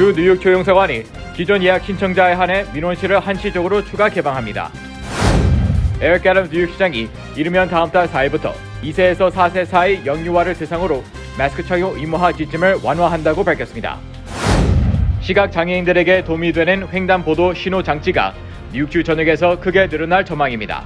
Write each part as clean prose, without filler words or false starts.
주 뉴욕 조영사관이 기존 예약 신청자에 한해 민원실을 한시적으로 추가 개방합니다. 에릭 애덤스 뉴욕시장이 이르면 다음 달 4일부터 2세에서 4세 사이 영유아를 대상으로 마스크 착용 의무화 지침을 완화한다고 밝혔습니다. 시각장애인들에게 도움이 되는 횡단보도 신호 장치가 뉴욕주 전역에서 크게 늘어날 전망입니다.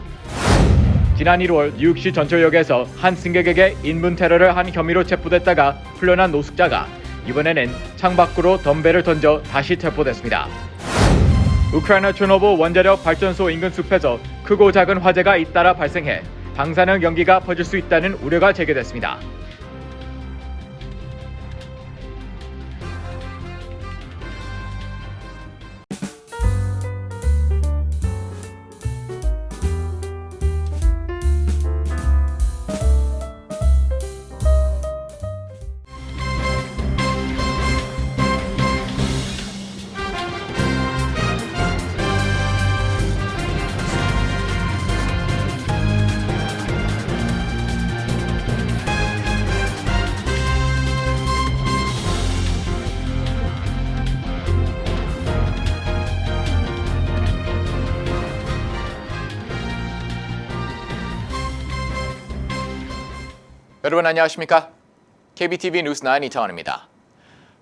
지난 1월 뉴욕시 전철역에서 한 승객에게 인분 테러를 한 혐의로 체포됐다가 풀려난 노숙자가 이번에는 창밖으로 덤벨을 던져 다시 체포됐습니다. 우크라이나 초노브 원자력 발전소 인근 숲에서 크고 작은 화재가 잇따라 발생해 방사능 연기가 퍼질 수 있다는 우려가 제기됐습니다. 여러분 안녕하십니까? KBTV 뉴스9 이창원입니다.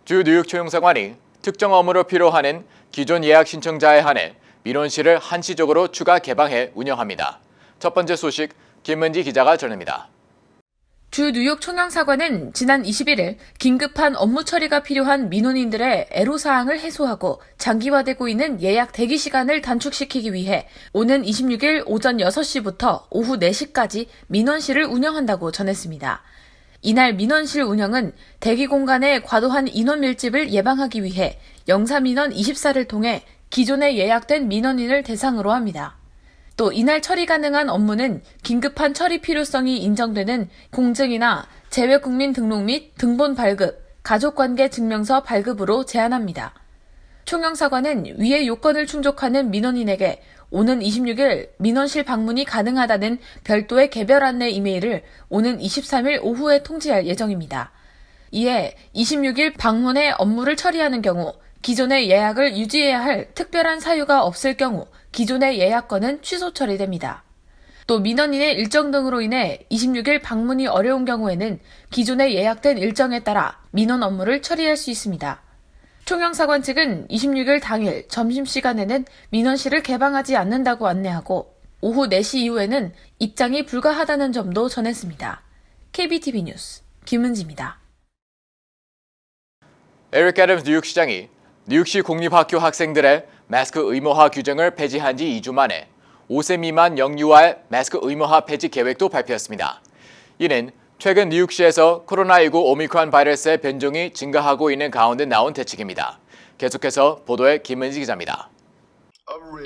주 뉴욕 조영사관이 특정 업무로 필요하는 기존 예약 신청자에 한해 민원실을 한시적으로 추가 개방해 운영합니다. 첫 번째 소식 김은지 기자가 전합니다. 주 뉴욕 총영사관은 지난 21일 긴급한 업무 처리가 필요한 민원인들의 애로사항을 해소하고 장기화되고 있는 예약 대기 시간을 단축시키기 위해 오는 26일 오전 6시부터 오후 4시까지 민원실을 운영한다고 전했습니다. 이날 민원실 운영은 대기 공간의 과도한 인원 밀집을 예방하기 위해 영사민원 24를 통해 기존에 예약된 민원인을 대상으로 합니다. 또 이날 처리 가능한 업무는 긴급한 처리 필요성이 인정되는 공증이나 재외국민 등록 및 등본 발급, 가족관계 증명서 발급으로 제한합니다. 총영사관은 위의 요건을 충족하는 민원인에게 오는 26일 민원실 방문이 가능하다는 별도의 개별 안내 이메일을 오는 23일 오후에 통지할 예정입니다. 이에 26일 방문해 업무를 처리하는 경우 기존의 예약을 유지해야 할 특별한 사유가 없을 경우 기존의 예약건은 취소 처리됩니다. 또 민원인의 일정 등으로 인해 26일 방문이 어려운 경우에는 기존에 예약된 일정에 따라 민원 업무를 처리할 수 있습니다. 총영사관 측은 26일 당일 점심시간에는 민원실을 개방하지 않는다고 안내하고 오후 4시 이후에는 입장이 불가하다는 점도 전했습니다. KBTV 뉴스 김은지입니다. 에릭 애덤스 뉴욕시장이 뉴욕시 공립학교 학생들의 마스크 의무화 규정을 폐지한 지 2주 만에 5세 미만 영유아의 마스크 의무화 폐지 계획도 발표했습니다. 이는 최근 뉴욕시에서 코로나19 오미크론 바이러스의 변종이 증가하고 있는 가운데 나온 대책입니다. 계속해서 보도에 김은지 기자입니다.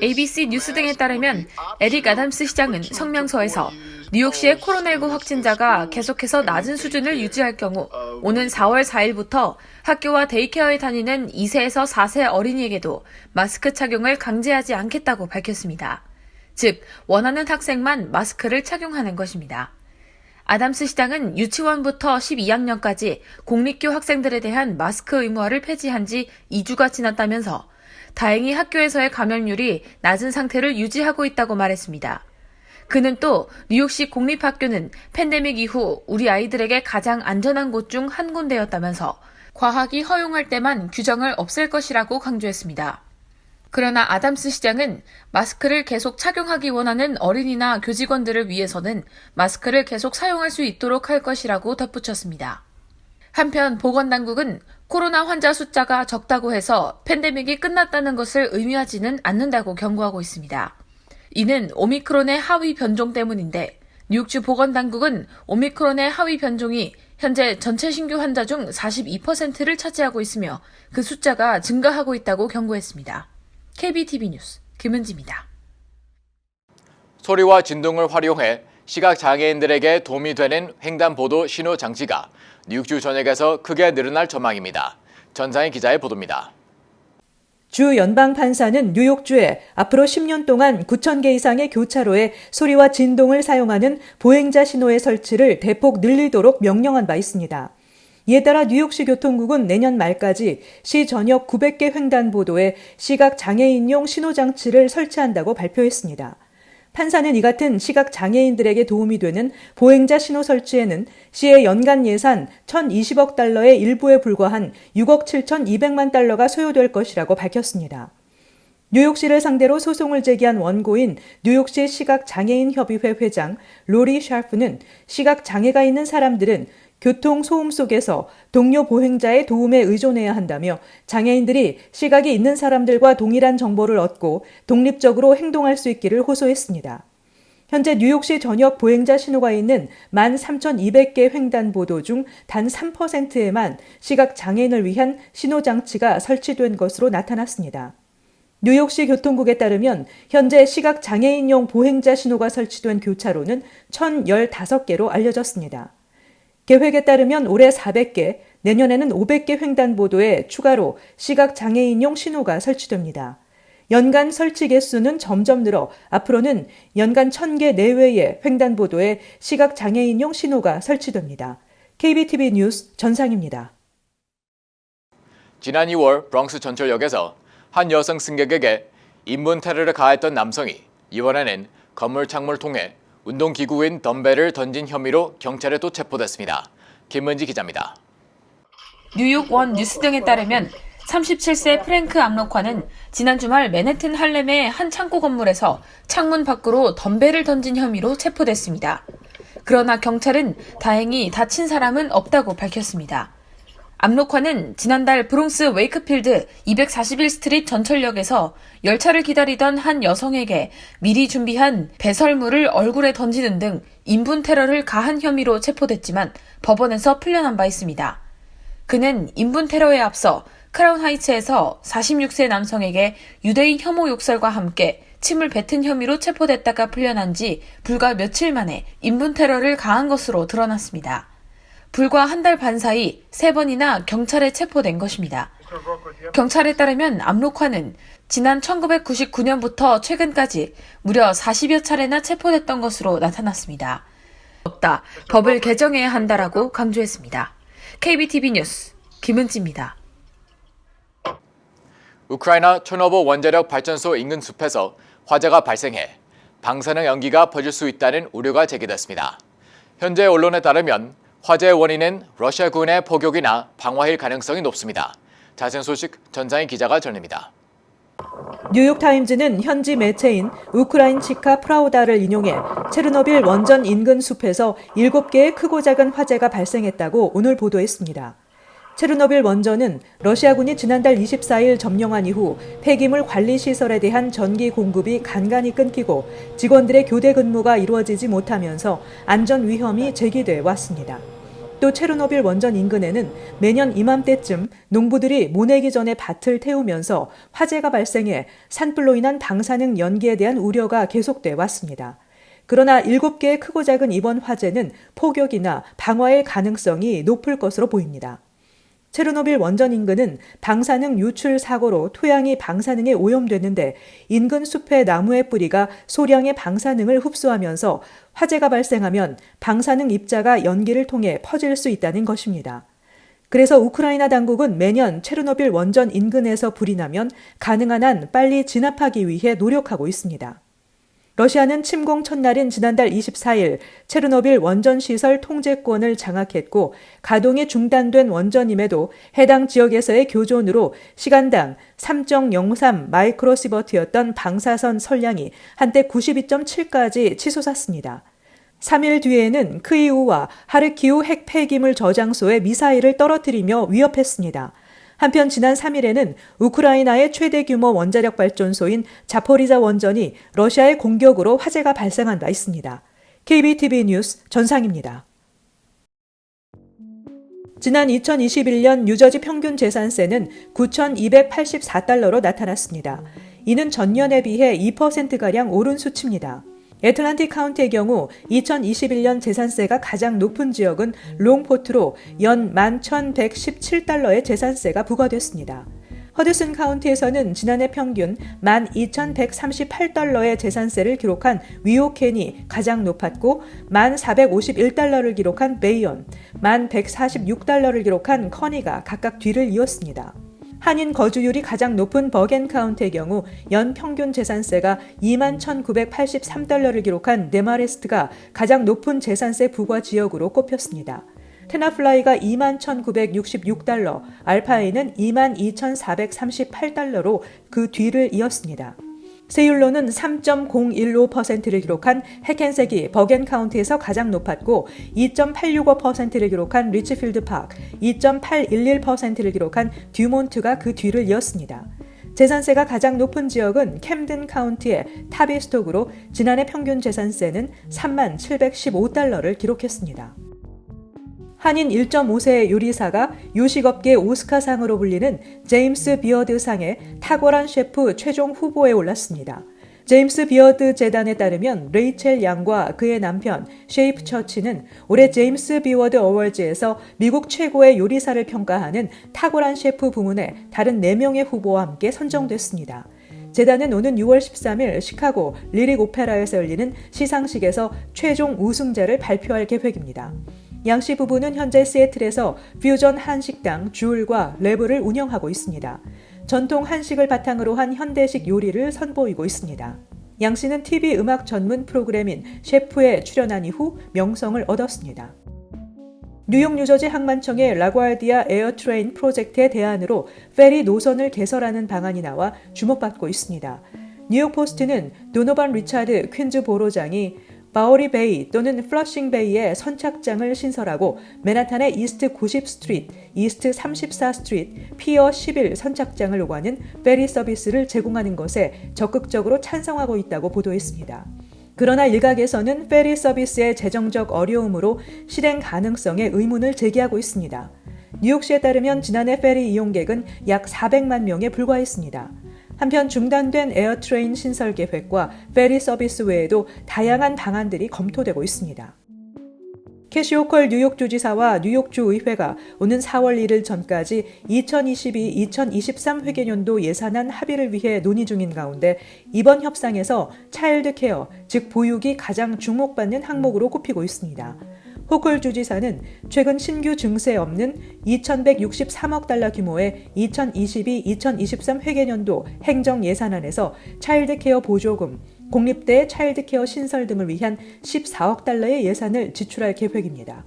ABC 뉴스 등에 따르면 에릭 애덤스 시장은 성명서에서 뉴욕시의 코로나19 확진자가 계속해서 낮은 수준을 유지할 경우 오는 4월 4일부터 학교와 데이케어에 다니는 2세에서 4세 어린이에게도 마스크 착용을 강제하지 않겠다고 밝혔습니다. 즉, 원하는 학생만 마스크를 착용하는 것입니다. 애덤스 시장은 유치원부터 12학년까지 공립교 학생들에 대한 마스크 의무화를 폐지한 지 2주가 지났다면서 다행히 학교에서의 감염률이 낮은 상태를 유지하고 있다고 말했습니다. 그는 또 뉴욕시 공립학교는 팬데믹 이후 우리 아이들에게 가장 안전한 곳 중 한 군데였다면서 과학이 허용할 때만 규정을 없앨 것이라고 강조했습니다. 그러나 애덤스 시장은 마스크를 계속 착용하기 원하는 어린이나 교직원들을 위해서는 마스크를 계속 사용할 수 있도록 할 것이라고 덧붙였습니다. 한편 보건당국은 코로나 환자 숫자가 적다고 해서 팬데믹이 끝났다는 것을 의미하지는 않는다고 경고하고 있습니다. 이는 오미크론의 하위 변종 때문인데 뉴욕주 보건당국은 오미크론의 하위 변종이 현재 전체 신규 환자 중 42%를 차지하고 있으며 그 숫자가 증가하고 있다고 경고했습니다. KBTV 뉴스 김은지입니다. 소리와 진동을 활용해 시각장애인들에게 도움이 되는 횡단보도 신호 장치가 뉴욕주 전역에서 크게 늘어날 전망입니다. 전상희 기자의 보도입니다. 주 연방판사는 뉴욕주에 앞으로 10년 동안 9,000개 이상의 교차로에 소리와 진동을 사용하는 보행자 신호의 설치를 대폭 늘리도록 명령한 바 있습니다. 이에 따라 뉴욕시 교통국은 내년 말까지 시 전역 900개 횡단보도에 시각 장애인용 신호장치를 설치한다고 발표했습니다. 판사는 이 같은 시각 장애인들에게 도움이 되는 보행자 신호 설치에는 시의 연간 예산 1,020억 달러의 일부에 불과한 6억 7,200만 달러가 소요될 것이라고 밝혔습니다. 뉴욕시를 상대로 소송을 제기한 원고인 뉴욕시 시각장애인협의회 회장 로리 샤프는 시각장애가 있는 사람들은 교통소음 속에서 동료 보행자의 도움에 의존해야 한다며 장애인들이 시각이 있는 사람들과 동일한 정보를 얻고 독립적으로 행동할 수 있기를 호소했습니다. 현재 뉴욕시 전역 보행자 신호가 있는 13,200개 횡단보도 중 단 3%에만 시각장애인을 위한 신호장치가 설치된 것으로 나타났습니다. 뉴욕시 교통국에 따르면 현재 시각장애인용 보행자 신호가 설치된 교차로는 1,015개로 알려졌습니다. 계획에 따르면 올해 400개, 내년에는 500개 횡단보도에 추가로 시각장애인용 신호가 설치됩니다. 연간 설치 개수는 점점 늘어 앞으로는 연간 1,000개 내외의 횡단보도에 시각장애인용 신호가 설치됩니다. KBTV 뉴스 전상입니다. 지난 2월 브롱스 전철역에서 한 여성 승객에게 인문 테러를 가했던 남성이 이번에는 건물 창문을 통해 운동기구인 덤벨을 던진 혐의로 경찰에 또 체포됐습니다. 김은지 기자입니다. 뉴욕 원 뉴스 등에 따르면 37세 프랭크 암로카는 지난 주말 맨해튼 할렘의 한 창고 건물에서 창문 밖으로 덤벨을 던진 혐의로 체포됐습니다. 그러나 경찰은 다행히 다친 사람은 없다고 밝혔습니다. 암로카는 지난달 브롱스 웨이크필드 241스트릿 전철역에서 열차를 기다리던 한 여성에게 미리 준비한 배설물을 얼굴에 던지는 등 인분 테러를 가한 혐의로 체포됐지만 법원에서 풀려난 바 있습니다. 그는 인분 테러에 앞서 크라운 하이츠에서 46세 남성에게 유대인 혐오 욕설과 함께 침을 뱉은 혐의로 체포됐다가 풀려난 지 불과 며칠 만에 인분 테러를 가한 것으로 드러났습니다. 불과 한 달 반 사이 3번이나 경찰에 체포된 것입니다. 경찰에 따르면 암로카는 지난 1999년부터 최근까지 무려 40여 차례나 체포됐던 것으로 나타났습니다. 없다. 법을 개정해야 한다라고 강조했습니다. KBTV 뉴스 김은지입니다. 우크라이나 초노브 원자력 발전소 인근 숲에서 화재가 발생해 방사능 연기가 퍼질 수 있다는 우려가 제기됐습니다. 현재 언론에 따르면 화재의 원인은 러시아군의 포격이나 방화일 가능성이 높습니다. 자세한 소식 전장희 기자가 전합니다. 뉴욕타임즈는 현지 매체인 우크라인치카 프라우다를 인용해 체르노빌 원전 인근 숲에서 7개의 크고 작은 화재가 발생했다고 오늘 보도했습니다. 체르노빌 원전은 러시아군이 지난달 24일 점령한 이후 폐기물 관리 시설에 대한 전기 공급이 간간히 끊기고 직원들의 교대 근무가 이루어지지 못하면서 안전 위험이 제기돼 왔습니다. 또 체르노빌 원전 인근에는 매년 이맘때쯤 농부들이 모내기 전에 밭을 태우면서 화재가 발생해 산불로 인한 방사능 연기에 대한 우려가 계속돼 왔습니다. 그러나 7개의 크고 작은 이번 화재는 포격이나 방화의 가능성이 높을 것으로 보입니다. 체르노빌 원전 인근은 방사능 유출 사고로 토양이 방사능에 오염됐는데 인근 숲의 나무의 뿌리가 소량의 방사능을 흡수하면서 화재가 발생하면 방사능 입자가 연기를 통해 퍼질 수 있다는 것입니다. 그래서 우크라이나 당국은 매년 체르노빌 원전 인근에서 불이 나면 가능한 한 빨리 진압하기 위해 노력하고 있습니다. 러시아는 침공 첫날인 지난달 24일 체르노빌 원전 시설 통제권을 장악했고 가동이 중단된 원전임에도 해당 지역에서의 교전으로 시간당 3.03 마이크로시버트였던 방사선 선량이 한때 92.7까지 치솟았습니다. 3일 뒤에는 크이우와 하르키우 핵 폐기물 저장소에 미사일을 떨어뜨리며 위협했습니다. 한편 지난 3일에는 우크라이나의 최대 규모 원자력 발전소인 자포리자 원전이 러시아의 공격으로 화재가 발생한 바 있습니다. KBTV 뉴스 전상입니다. 지난 2021년 뉴저지 평균 재산세는 9,284달러로 나타났습니다. 이는 전년에 비해 2%가량 오른 수치입니다. 애틀랜틱 카운티의 경우 2021년 재산세가 가장 높은 지역은 롱포트로 연 11,117달러의 재산세가 부과됐습니다. 허드슨 카운티에서는 지난해 평균 12,138달러의 재산세를 기록한 위오켄이 가장 높았고 1,451달러를 기록한 베이온, 1,146달러를 기록한 커니가 각각 뒤를 이었습니다. 한인 거주율이 가장 높은 버겐 카운티의 경우 연 평균 재산세가 21,983달러를 기록한 네마레스트가 가장 높은 재산세 부과 지역으로 꼽혔습니다. 테나플라이가 21,966달러, 알파에는 22,438달러로 그 뒤를 이었습니다. 세율로는 3.015%를 기록한 해켄색이 버겐 카운티에서 가장 높았고 2.865%를 기록한 리치필드 파크, 2.811%를 기록한 듀몬트가 그 뒤를 이었습니다. 재산세가 가장 높은 지역은 캠든 카운티의 타비스톡으로 지난해 평균 재산세는 3715달러를 기록했습니다. 한인 1.5세의 요리사가 요식업계 오스카상으로 불리는 제임스 비어드상의 탁월한 셰프 최종 후보에 올랐습니다. 제임스 비어드 재단에 따르면 레이첼 양과 그의 남편 셰이프 처치는 올해 제임스 비어드 어워즈에서 미국 최고의 요리사를 평가하는 탁월한 셰프 부문에 다른 4명의 후보와 함께 선정됐습니다. 재단은 오는 6월 13일 시카고 리릭 오페라에서 열리는 시상식에서 최종 우승자를 발표할 계획입니다. 양씨 부부는 현재 시애틀에서 퓨전 한식당 쥬울과 레브를 운영하고 있습니다. 전통 한식을 바탕으로 한 현대식 요리를 선보이고 있습니다. 양씨는 TV 음악 전문 프로그램인 셰프에 출연한 이후 명성을 얻었습니다. 뉴욕 뉴저지 항만청의 라과르디아 에어트레인 프로젝트의 대안으로 페리 노선을 개설하는 방안이 나와 주목받고 있습니다. 뉴욕 포스트는 도노반 리차드 퀸즈 보로장이 바오리 베이 또는 플러싱 베이에 선착장을 신설하고 맨하탄의 이스트 90 스트리트, 이스트 34 스트리트, 피어 11 선착장을 요구하는 페리 서비스를 제공하는 것에 적극적으로 찬성하고 있다고 보도했습니다. 그러나 일각에서는 페리 서비스의 재정적 어려움으로 실행 가능성에 의문을 제기하고 있습니다. 뉴욕시에 따르면 지난해 페리 이용객은 약 400만 명에 불과했습니다. 한편 중단된 에어트레인 신설 계획과 페리 서비스 외에도 다양한 방안들이 검토되고 있습니다. 캐시 호컬 뉴욕주지사와 뉴욕주의회가 오는 4월 1일 전까지 2022-2023 회계연도 예산안 합의를 위해 논의 중인 가운데 이번 협상에서 차일드 케어, 즉 보육이 가장 주목받는 항목으로 꼽히고 있습니다. 호컬 주지사는 최근 신규 증세 없는 2,163억 달러 규모의 2022-2023 회계연도 행정 예산안에서 차일드 케어 보조금, 공립대 차일드 케어 신설 등을 위한 14억 달러의 예산을 지출할 계획입니다.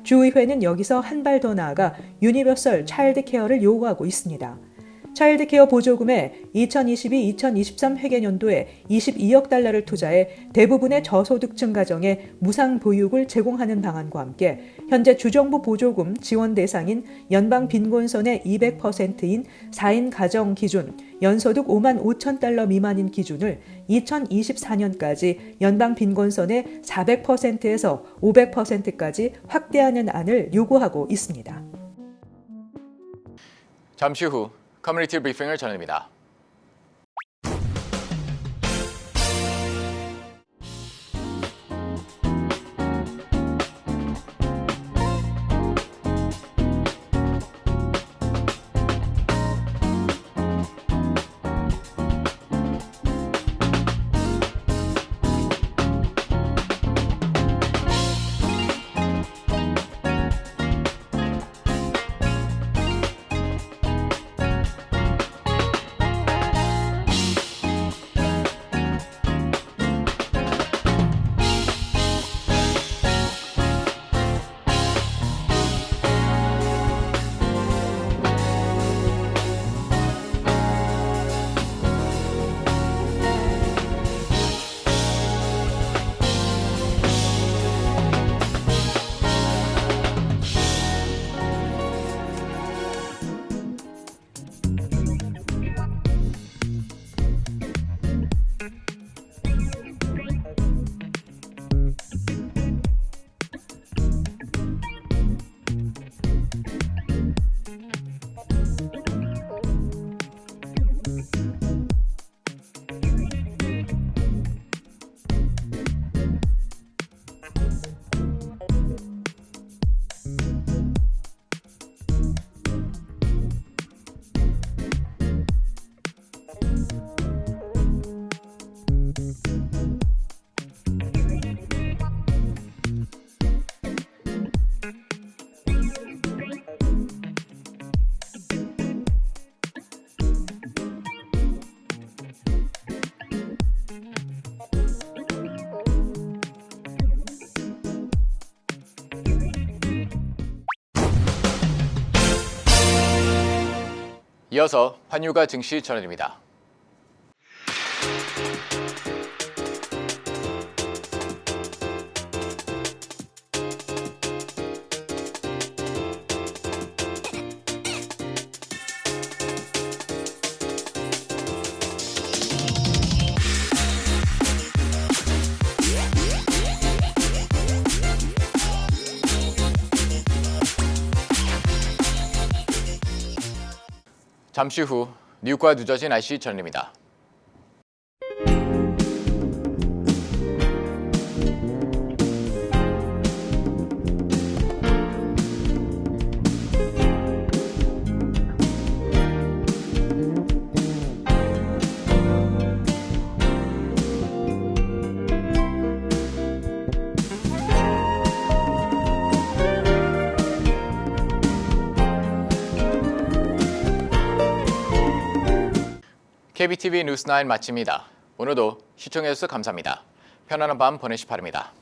주의회는 여기서 한 발 더 나아가 유니버설 차일드 케어를 요구하고 있습니다. 차일드 케어 보조금에 2022-2023 회계연도에 22억 달러를 투자해 대부분의 저소득층 가정에 무상 보육을 제공하는 방안과 함께 현재 주정부 보조금 지원 대상인 연방 빈곤선의 200%인 4인 가정 기준 연소득 5만 5천 달러 미만인 기준을 2024년까지 연방 빈곤선의 400%에서 500%까지 확대하는 안을 요구하고 있습니다. 잠시 후 커뮤니티 브리핑을 전해드립니다. 이어서 환율과 증시 전해드립니다. 잠시 후 뉴욕과 뉴저지 날씨 전해드립니다. KBTV 뉴스9 마칩니다. 오늘도 시청해주셔서 감사합니다. 편안한 밤 보내시 바랍니다.